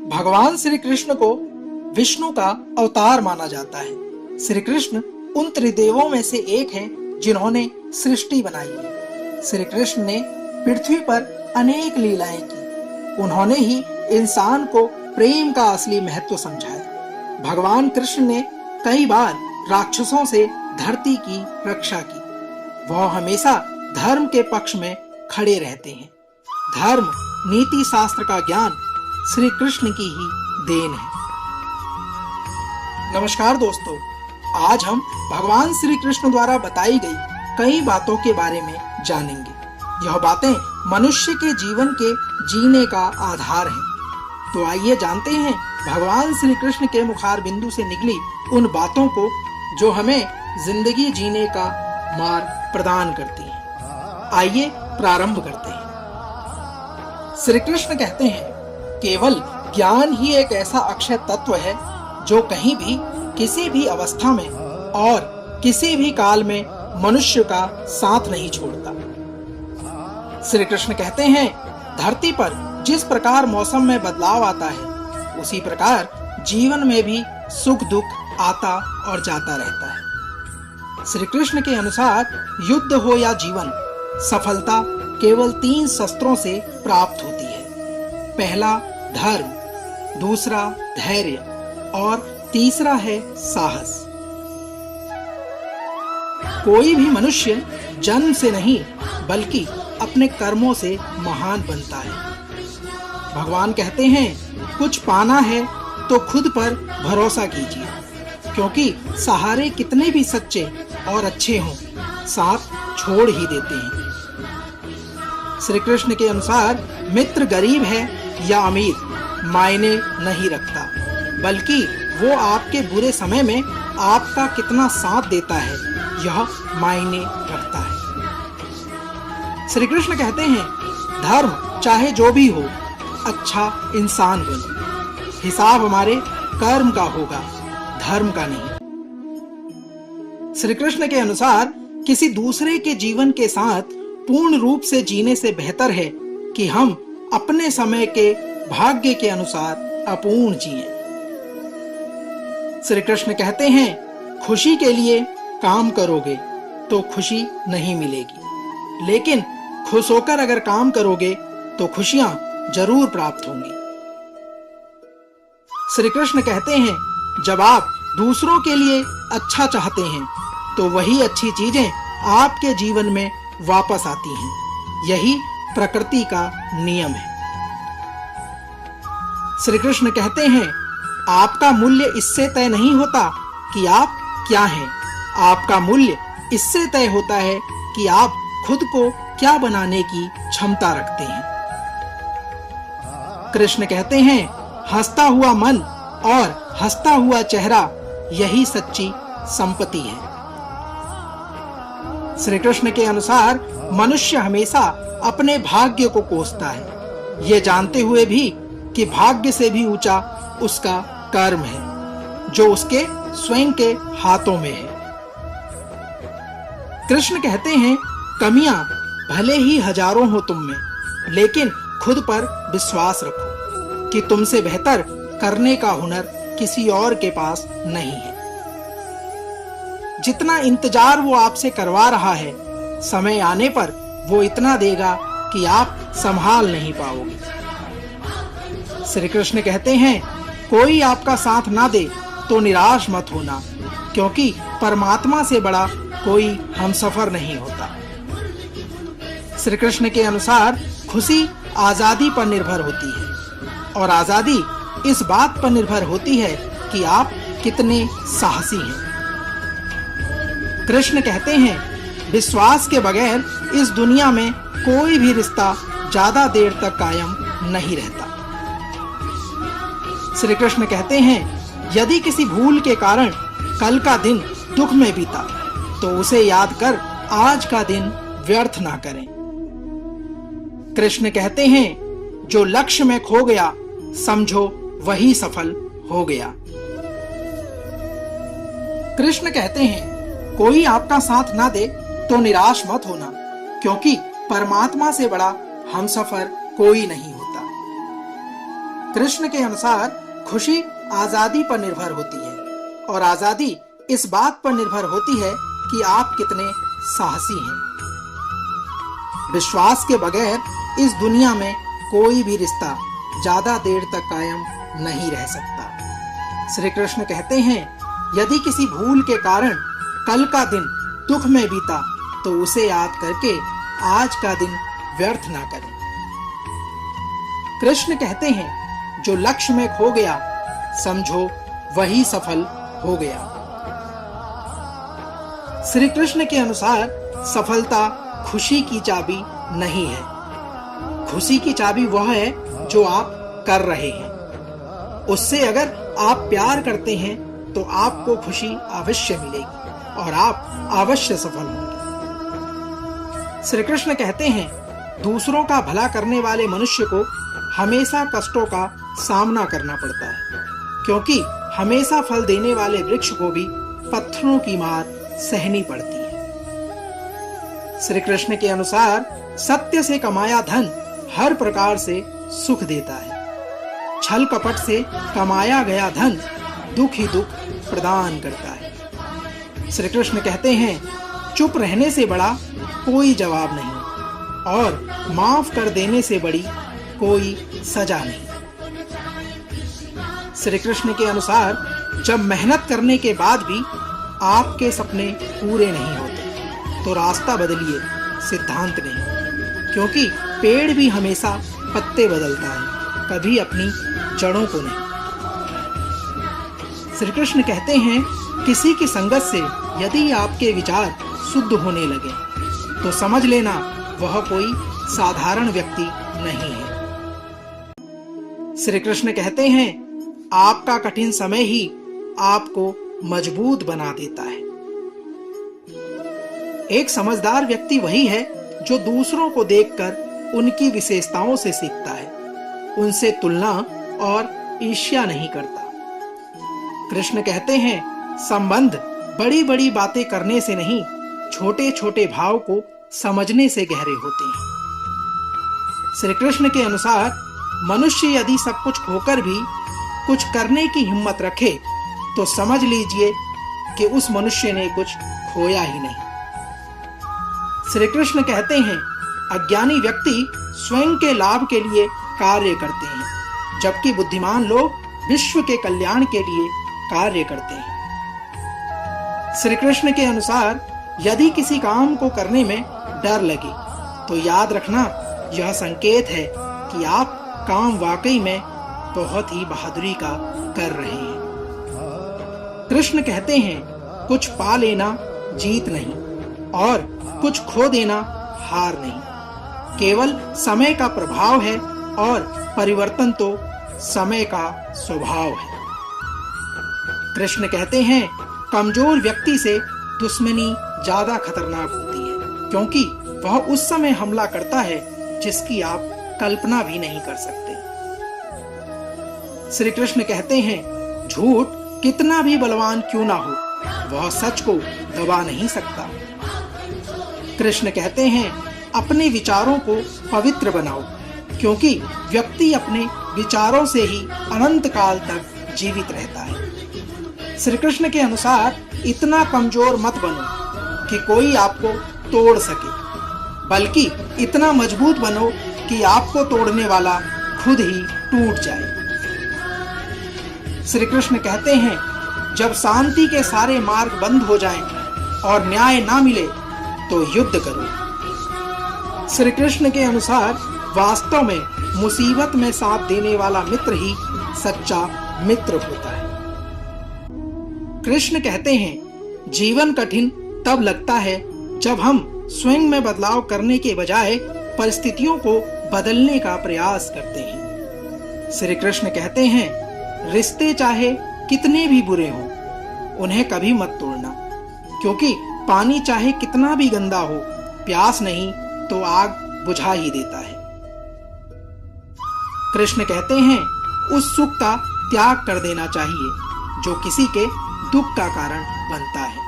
भगवान श्री कृष्ण को विष्णु का अवतार माना जाता है। श्री कृष्ण उन त्रिदेवों में से एक हैं जिन्होंने सृष्टि बनाई है। श्री कृष्ण ने पृथ्वी पर अनेक लीलाएं की। उन्होंने ही इंसान को प्रेम का असली महत्व समझाया। भगवान कृष्ण ने कई बार राक्षसों से धरती की रक्षा की। वह हमेशा धर्म के पक्ष में खड़े रहते हैं। धर्म नीति शास्त्र का ज्ञान श्री कृष्ण की ही देन है। नमस्कार दोस्तों, आज हम भगवान श्री कृष्ण द्वारा बताई गई कई बातों के बारे में जानेंगे। यह बातें मनुष्य के जीवन के जीने का आधार है। तो आइए जानते हैं भगवान श्री कृष्ण के मुखार बिंदु से निकली उन बातों को जो हमें जिंदगी जीने का मार्ग प्रदान करती हैं। आइए प्रारंभ करते हैं। श्री कृष्ण कहते हैं, केवल ज्ञान ही एक ऐसा अक्षय तत्व है जो कहीं भी, किसी भी अवस्था में और किसी भी काल में मनुष्य का साथ नहीं छोड़ता। श्री कृष्ण कहते हैं, धरती पर जिस प्रकार मौसम में बदलाव आता है, उसी प्रकार जीवन में भी सुख दुख आता और जाता रहता है। श्री कृष्ण के अनुसार युद्ध हो या जीवन, सफलता केवल 3 शस्त्रों से प्राप्त होती है। पहला धर्म, दूसरा धैर्य और तीसरा है साहस। कोई भी मनुष्य जन्म से नहीं बल्कि अपने कर्मों से महान बनता है। भगवान कहते हैं, कुछ पाना है तो खुद पर भरोसा कीजिए, क्योंकि सहारे कितने भी सच्चे और अच्छे हों, साथ छोड़ ही देते हैं। श्री कृष्ण के अनुसार मित्र गरीब है या अमीर मायने नहीं रखता, बल्कि वो आपके बुरे समय में आपका कितना साथ देता है यह मायने रखता है। श्री कृष्ण कहते हैं, धर्म चाहे जो भी हो, अच्छा इंसान बनो। हिसाब हमारे कर्म का होगा, धर्म का नहीं। श्री कृष्ण के अनुसार किसी दूसरे के जीवन के साथ पूर्ण रूप से जीने से बेहतर है कि हम अपने समय के भाग्य के अनुसार अपूर्ण जिएं। श्री कृष्ण कहते हैं, खुशी के लिए काम करोगे तो खुशी नहीं मिलेगी, लेकिन खुश होकर अगर काम करोगे तो खुशियां जरूर प्राप्त होंगी। श्री कृष्ण कहते हैं, जब आप दूसरों के लिए अच्छा चाहते हैं तो वही अच्छी चीजें आपके जीवन में वापस आती हैं। यही प्रकृति का नियम है। श्री कृष्ण कहते हैं, आपका मूल्य इससे तय नहीं होता कि आप क्या हैं, आपका मूल्य इससे तय होता है कि आप खुद को क्या बनाने की क्षमता रखते हैं। कृष्ण कहते हैं, हंसता हुआ मन और हंसता हुआ चेहरा यही सच्ची संपत्ति है। श्री कृष्ण के अनुसार मनुष्य हमेशा अपने भाग्य को कोसता है, ये जानते हुए भी कि भाग्य से भी ऊंचा उसका कर्म है जो उसके स्वयं के हाथों में है। कृष्ण कहते हैं, कमियां भले ही हजारों हो तुम में, लेकिन खुद पर विश्वास रखो कि तुमसे बेहतर करने का हुनर किसी और के पास नहीं है। जितना इंतजार वो आपसे करवा रहा है, समय आने पर वो इतना देगा कि आप संभाल नहीं पाओगे। श्री कृष्ण कहते हैं, कोई आपका साथ ना दे तो निराश मत होना, क्योंकि परमात्मा से बड़ा कोई हमसफर नहीं होता। श्री कृष्ण के अनुसार खुशी आजादी पर निर्भर होती है और आजादी इस बात पर निर्भर होती है कि आप कितने साहसी हैं। कृष्ण कहते हैं, विश्वास के बगैर इस दुनिया में कोई भी रिश्ता ज्यादा देर तक कायम नहीं रहता। श्री कृष्ण कहते हैं, यदि किसी भूल के कारण कल का दिन दुख में बीता तो उसे याद कर आज का दिन व्यर्थ ना करें। कृष्ण कहते हैं, जो लक्ष्य में खो गया समझो वही सफल हो गया। कृष्ण कहते हैं, कोई आपका साथ ना दे तो निराश मत होना, क्योंकि परमात्मा से बड़ा हमसफर कोई नहीं होता। कृष्ण के अनुसार खुशी आजादी पर निर्भर होती है और आजादी इस बात पर निर्भर होती है कि आप कितने साहसी हैं। विश्वास के बगैर इस दुनिया में कोई भी रिश्ता ज्यादा देर तक कायम नहीं रह सकता। श्री कृष्ण कहते हैं, यदि किसी भूल के कारण कल का दिन दुख में बीता तो उसे याद करके आज का दिन व्यर्थ ना करें। कृष्ण कहते हैं, जो लक्ष्य में खो गया समझो वही सफल हो गया। श्री कृष्ण के अनुसार सफलता खुशी की चाबी नहीं है। खुशी की चाबी वह है जो आप कर रहे हैं। उससे अगर आप प्यार करते हैं तो आपको खुशी अवश्य मिलेगी और आप अवश्य सफल होंगे। श्री कृष्ण कहते हैं, दूसरों का भला करने वाले मनुष्य को हमेशा कष्टों का सामना करना पड़ता है, क्योंकि हमेशा फल देने वाले वृक्ष को भी पत्थरों की मार सहनी पड़ती है। श्री कृष्ण के अनुसार सत्य से कमाया धन हर प्रकार से सुख देता है। छल कपट से कमाया गया धन दुख ही दुख प्रदान करता है। श्री कृष्ण कहते हैं, चुप रहने से बड़ा कोई जवाब नहीं और माफ कर देने से बड़ी कोई सजा नहीं। श्री कृष्ण के अनुसार जब मेहनत करने के बाद भी आपके सपने पूरे नहीं होते तो रास्ता बदलिए, सिद्धांत नहीं, क्योंकि पेड़ भी हमेशा पत्ते बदलता है, कभी अपनी जड़ों को नहीं। श्री कृष्ण कहते हैं, किसी की संगत से यदि आपके विचार शुद्ध होने लगे तो समझ लेना वह कोई साधारण व्यक्ति नहीं है। श्री कृष्ण कहते हैं, आपका कठिन समय ही आपको मजबूत बना देता है। एक समझदार व्यक्ति वही है जो दूसरों को देखकर उनकी विशेषताओं से सीखता है, उनसे तुलना और ईर्ष्या नहीं करता। कृष्ण कहते हैं, संबंध बड़ी बड़ी बातें करने से नहीं, छोटे छोटे भाव को समझने से गहरे होते हैं। श्री कृष्ण के अनुसार मनुष्य यदि सब कुछ खोकर भी कुछ करने की हिम्मत रखे तो समझ लीजिए कि उस मनुष्य ने कुछ खोया ही नहीं। श्री कृष्ण कहते हैं, अज्ञानी व्यक्ति स्वयं के लाभ के लिए कार्य करते हैं, जबकि बुद्धिमान लोग विश्व के कल्याण के लिए कार्य करते हैं। श्री कृष्ण के अनुसार यदि किसी काम को करने में डर लगे तो याद रखना यह संकेत है कि आप काम वाकई में बहुत ही बहादुरी का कर रहे हैं। कृष्ण कहते हैं, कुछ पा लेना जीत नहीं और कुछ खो देना हार नहीं, केवल समय का प्रभाव है और परिवर्तन तो समय का स्वभाव है। कृष्ण कहते हैं, कमजोर व्यक्ति से दुश्मनी ज्यादा खतरनाक होती है, क्योंकि वह उस समय हमला करता है जिसकी आप कल्पना भी नहीं कर सकते। श्री कृष्ण कहते हैं, झूठ कितना भी बलवान क्यों ना हो, वह सच को दबा नहीं सकता। कृष्ण कहते हैं, अपने विचारों को पवित्र बनाओ, क्योंकि व्यक्ति अपने विचारों से ही अनंत काल तक जीवित रहता है। श्री कृष्ण के अनुसार इतना कमजोर मत बनो कि कोई आपको तोड़ सके, बल्कि इतना मजबूत बनो कि आपको तोड़ने वाला खुद ही टूट जाए। श्री कृष्ण कहते हैं, जब शांति के सारे मार्ग बंद हो जाएं और न्याय ना मिले तो युद्ध करो। श्री कृष्ण के अनुसार वास्तव में मुसीबत में साथ देने वाला मित्र ही सच्चा मित्र होता है। कृष्ण कहते हैं, जीवन कठिन तब लगता है जब हम स्वयं में बदलाव करने के बजाय परिस्थितियों को बदलने का प्रयास करते हैं। श्री कृष्ण कहते हैं, रिश्ते चाहे कितने भी बुरे हों, उन्हें कभी मत तोड़ना, क्योंकि पानी चाहे कितना भी गंदा हो, प्यास नहीं तो आग बुझा ही देता है। कृष्ण कहते हैं, उस सुख का त्याग कर देना चाहिए जो किसी के दुख का कारण बनता है।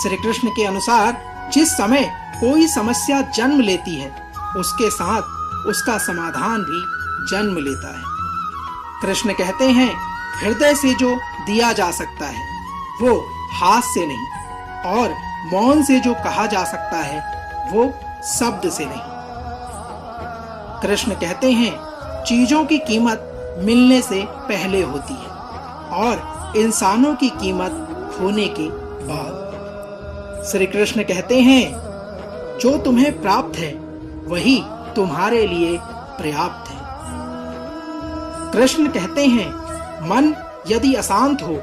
श्री कृष्ण के अनुसार जिस समय कोई समस्या जन्म लेती है, उसके साथ उसका समाधान भी जन्म लेता है। कृष्ण कहते हैं, हृदय से जो दिया जा सकता है वो हाथ से नहीं, और मौन से जो कहा जा सकता है वो शब्द से नहीं। कृष्ण कहते हैं, चीजों की कीमत मिलने से पहले होती है और इंसानों की कीमत होने के बाद। श्री कृष्ण कहते हैं, जो तुम्हें प्राप्त है वही तुम्हारे लिए पर्याप्त है। कृष्ण कहते हैं, मन यदि अशांत हो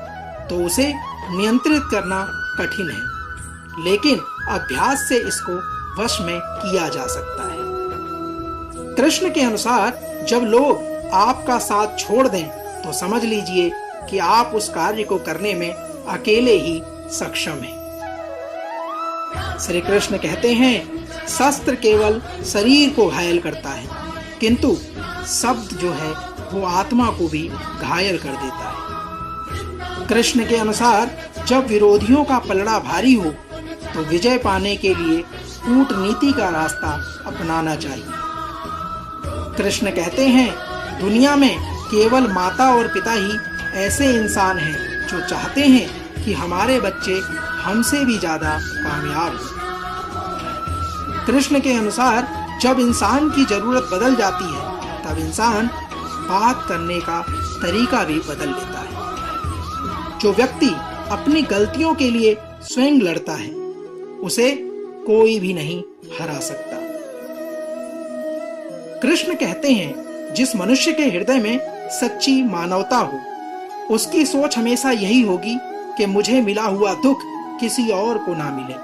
तो उसे नियंत्रित करना कठिन है, लेकिन अभ्यास से इसको वश में किया जा सकता है। कृष्ण के अनुसार जब लोग आपका साथ छोड़ दें तो समझ लीजिए कि आप उस कार्य को करने में अकेले ही सक्षम हैं। श्री कृष्ण कहते हैं, शस्त्र केवल शरीर को घायल करता है, किंतु शब्द जो है वो आत्मा को भी घायल कर देता है। कृष्ण के अनुसार जब विरोधियों का पलड़ा भारी हो तो विजय पाने के लिए कूटनीति का रास्ता अपनाना चाहिए। कृष्ण कहते हैं, दुनिया में केवल माता और पिता ही ऐसे इंसान हैं जो चाहते हैं कि हमारे बच्चे हमसे भी ज्यादा कामयाब हों। कृष्ण के अनुसार जब इंसान की जरूरत बदल जाती है तब इंसान बात करने का तरीका भी बदल लेता है। जो व्यक्ति अपनी गलतियों के लिए स्वयं लड़ता है उसे कोई भी नहीं हरा सकता। कृष्ण कहते हैं, जिस मनुष्य के हृदय में सच्ची मानवता हो उसकी सोच हमेशा यही होगी कि मुझे मिला हुआ दुख किसी और को ना मिले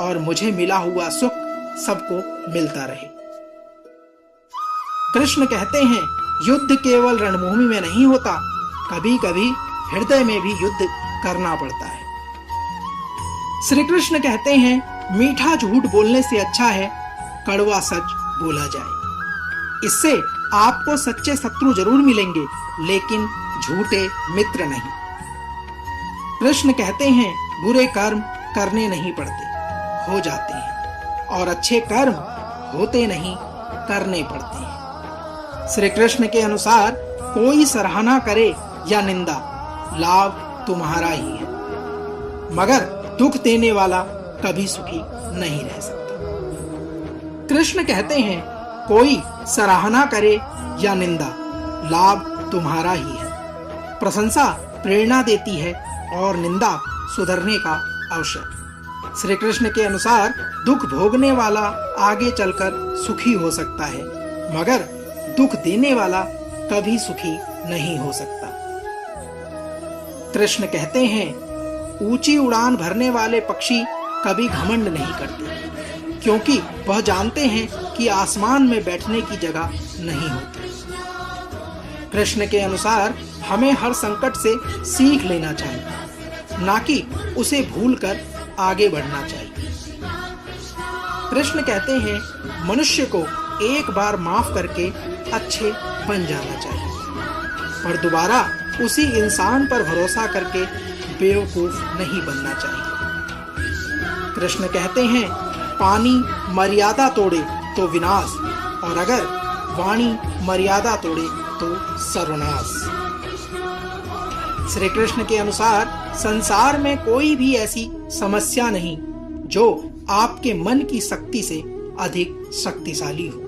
और मुझे मिला हुआ सुख सबको मिलता रहे। कृष्ण कहते हैं, युद्ध केवल रणभूमि में नहीं होता, कभी कभी हृदय में भी युद्ध करना पड़ता है। श्री कृष्ण कहते हैं, मीठा झूठ बोलने से अच्छा है कड़वा सच बोला जाए। इससे आपको सच्चे शत्रु जरूर मिलेंगे लेकिन झूठे मित्र नहीं। कृष्ण कहते हैं, बुरे कर्म करने नहीं पड़ते, हो जाते हैं, और अच्छे कर्म होते नहीं, करने पड़ते हैं। श्री कृष्ण के अनुसार कोई सराहना करे या निंदा, लाभ तुम्हारा ही है, मगर दुख देने वाला कभी सुखी नहीं रह सकता। कृष्ण कहते हैं, कोई सराहना करे या निंदा, लाभ तुम्हारा ही है। प्रशंसा प्रेरणा देती है और निंदा सुधरने का अवसर। श्री कृष्ण के अनुसार दुख भोगने वाला आगे चलकर सुखी हो सकता है, मगर दुख देने वाला कभी सुखी नहीं हो सकता। कृष्ण कहते हैं, ऊंची उड़ान भरने वाले पक्षी कभी घमंड नहीं करते, क्योंकि वह जानते हैं कि आसमान में बैठने की जगह नहीं होती। कृष्ण के अनुसार हमें हर संकट से सीख लेना चाहिए, ना कि उसे भूलकर आगे बढ़ना चाहिए। कृष्ण कहते हैं, मनुष्य को एक बार माफ करके अच्छे बन जाना चाहिए, पर दोबारा उसी इंसान पर भरोसा करके बेवकूफ नहीं बनना चाहिए। कृष्ण कहते हैं, पानी मर्यादा तोड़े तो विनाश, और अगर वाणी मर्यादा तोड़े तो सर्वनाश। श्री कृष्ण के अनुसार संसार में कोई भी ऐसी समस्या नहीं जो आपके मन की शक्ति से अधिक शक्तिशाली हो।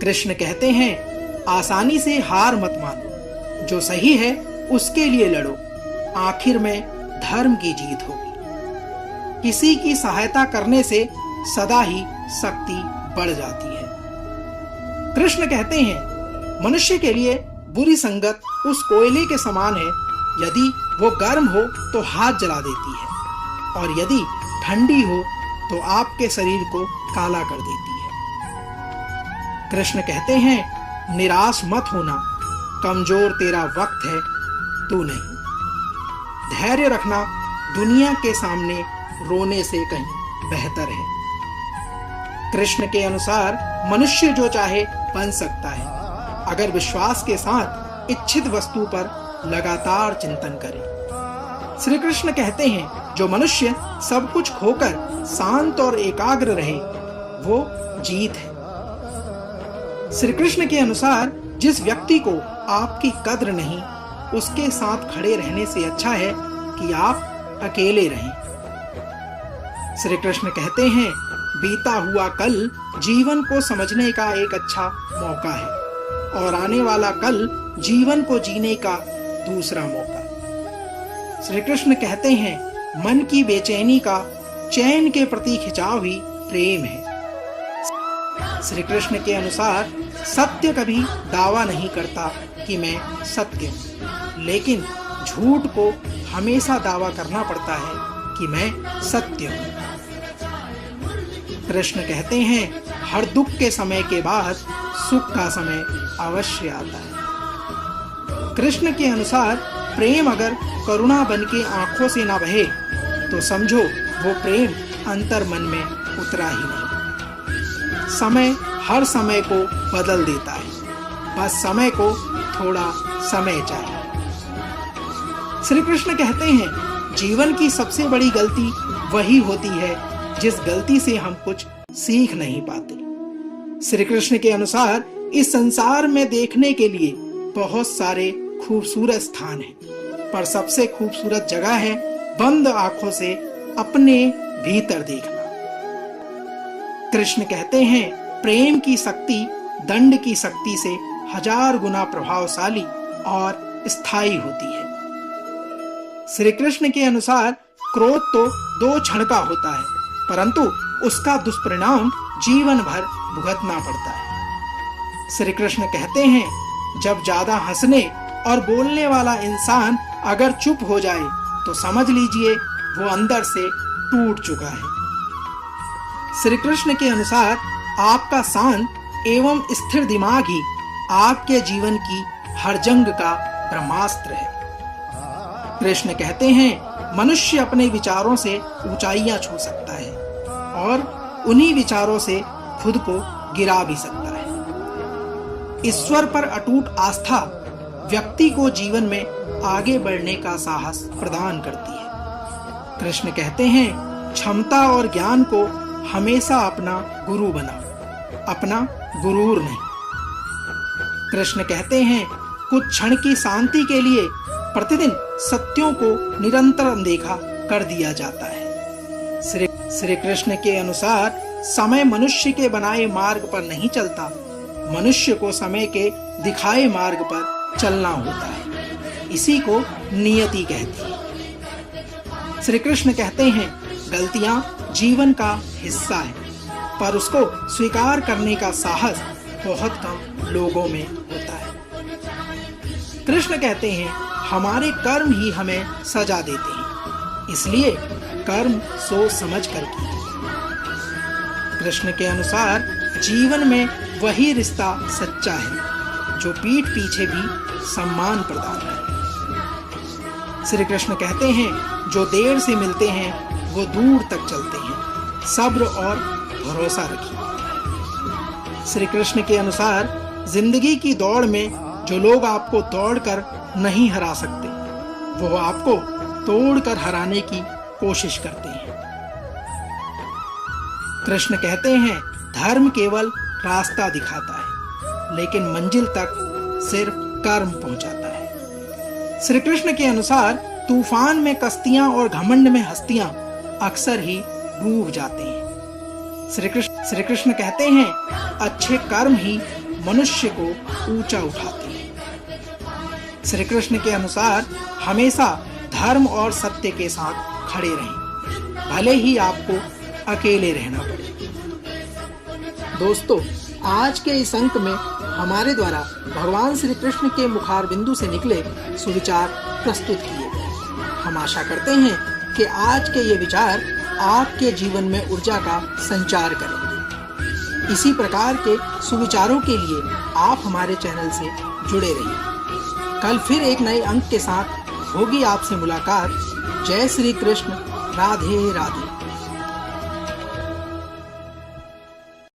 कृष्ण कहते हैं, आसानी से हार मत मानो, जो सही है उसके लिए लड़ो, आखिर में धर्म की जीत होगी। किसी की सहायता करने से सदा ही शक्ति बढ़ जाती है। कृष्ण कहते हैं, मनुष्य के लिए बुरी संगत उस कोयले के समान है, यदि वो गर्म हो तो हाथ जला देती है, और यदि ठंडी हो तो आपके शरीर को काला कर देती है। कृष्ण कहते हैं, निराश मत होना, कमजोर तेरा वक्त है, तू नहीं। धैर्य रखना दुनिया के सामने रोने से कहीं बेहतर है। कृष्ण के अनुसार मनुष्य जो चाहे बन सकता है, अगर विश्वास के साथ इच्छित वस्तु पर लगातार चिंतन करे। श्री कृष्ण कहते हैं, जो मनुष्य सब कुछ खोकर शांत और एकाग्र रहे वो जीत है। श्री कृष्ण के अनुसार जिस व्यक्ति को आपकी कद्र नहीं, उसके साथ खड़े रहने से अच्छा है कि आप अकेले रहें। श्री कृष्ण कहते हैं, बीता हुआ कल जीवन को समझने का एक अच्छा मौका है और आने वाला कल जीवन को जीने का दूसरा मौका। श्री कृष्ण कहते हैं, मन की बेचैनी का चैन के प्रति खिंचाव ही प्रेम है। श्री कृष्ण के अनुसार सत्य कभी दावा नहीं करता कि मैं सत्य हूं, लेकिन झूठ को हमेशा दावा करना पड़ता है कि मैं सत्य हूं। कृष्ण कहते हैं, हर दुख के समय के बाद सुख का समय अवश्य आता है। कृष्ण के अनुसार प्रेम अगर करुणा बन के आंखों से ना बहे तो समझो वो प्रेम अंतर मन में उतरा ही नहीं। समय हर समय को बदल देता है, बस समय को थोड़ा समय चाहिए। श्री कृष्ण कहते हैं, जीवन की सबसे बड़ी गलती वही होती है जिस गलती से हम कुछ सीख नहीं पाते। श्री कृष्ण के अनुसार इस संसार में देखने के लिए बहुत सारे खूबसूरत स्थान हैं, पर सबसे खूबसूरत जगह है बंद आंखों से अपने भीतर देखना। कृष्ण कहते हैं, प्रेम की शक्ति दंड की शक्ति से 1000 गुना प्रभावशाली और स्थायी होती है। श्री कृष्ण के अनुसार क्रोध तो 2 क्षण का होता है, परंतु उसका दुष्परिणाम जीवन भर भुगतना पड़ता है। श्री कृष्ण कहते हैं, जब ज्यादा हंसने और बोलने वाला इंसान अगर चुप हो जाए तो समझ लीजिए वो अंदर से टूट चुका है। श्री कृष्ण के अनुसार आपका शांत एवं स्थिर दिमाग ही आपके जीवन की हर जंग का ब्रह्मास्त्र है। कृष्ण कहते हैं, मनुष्य अपने विचारों से ऊंचाइयां छू सकता है और उन्हीं विचारों से खुद को गिरा भी सकता है। ईश्वर पर अटूट आस्था व्यक्ति को जीवन में आगे बढ़ने का साहस प्रदान करती है। कृष्ण कहते हैं, क्षमता और ज्ञान को हमेशा अपना गुरु बनाओ, अपना गुरूर नहीं। कृष्ण कहते हैं, कुछ क्षण की शांति के लिए प्रतिदिन सत्यों को निरंतर अनदेखा कर दिया जाता है। श्री कृष्ण के अनुसार समय मनुष्य के बनाए मार्ग पर नहीं चलता, मनुष्य को समय के दिखाए मार्ग पर चलना होता है। इसी को नियति कहती है। श्री कृष्ण कहते हैं, गलतियां जीवन का हिस्सा है, पर उसको स्वीकार करने का साहस बहुत कम लोगों में होता है। कृष्ण कहते हैं, हमारे कर्म ही हमें सजा देते हैं, इसलिए कर्म सोच समझ कर कीजिए। कृष्ण के अनुसार जीवन में वही रिश्ता सच्चा है जो पीठ पीछे भी सम्मान प्रदान करे। श्री कृष्ण कहते हैं, जो देर से मिलते हैं वो दूर तक चलते हैं, सब्र और भरोसा रखिए। श्री कृष्ण के अनुसार जिंदगी की दौड़ में जो लोग आपको दौड़कर नहीं हरा सकते, वो आपको तोड़कर हराने की कोशिश करते हैं। कृष्ण कहते हैं, धर्म केवल रास्ता दिखाता है, लेकिन मंजिल तक सिर्फ कर्म पहुंचाता है। श्री कृष्ण के अनुसार तूफान में कश्तियां और घमंड में हस्तियां अक्सर ही डूब जाते हैं। श्री कृष्ण कहते हैं, अच्छे कर्म ही मनुष्य को ऊंचा उठाते हैं। श्री कृष्ण के अनुसार हमेशा धर्म और सत्य के साथ खड़े रहें, भले ही आपको अकेले रहना पड़े। दोस्तों, आज के इस अंक में हमारे द्वारा भगवान श्री कृष्ण के मुखार बिंदु से निकले सुविचार प्रस्तुत किए गए। हम आशा करते हैं कि आज के ये विचार आपके जीवन में ऊर्जा का संचार करेंगे। इसी प्रकार के सुविचारों के लिए आप हमारे चैनल से जुड़े रहिए। कल फिर एक नए अंक के साथ होगी आपसे मुलाकात। जय श्री कृष्ण, राधे राधे।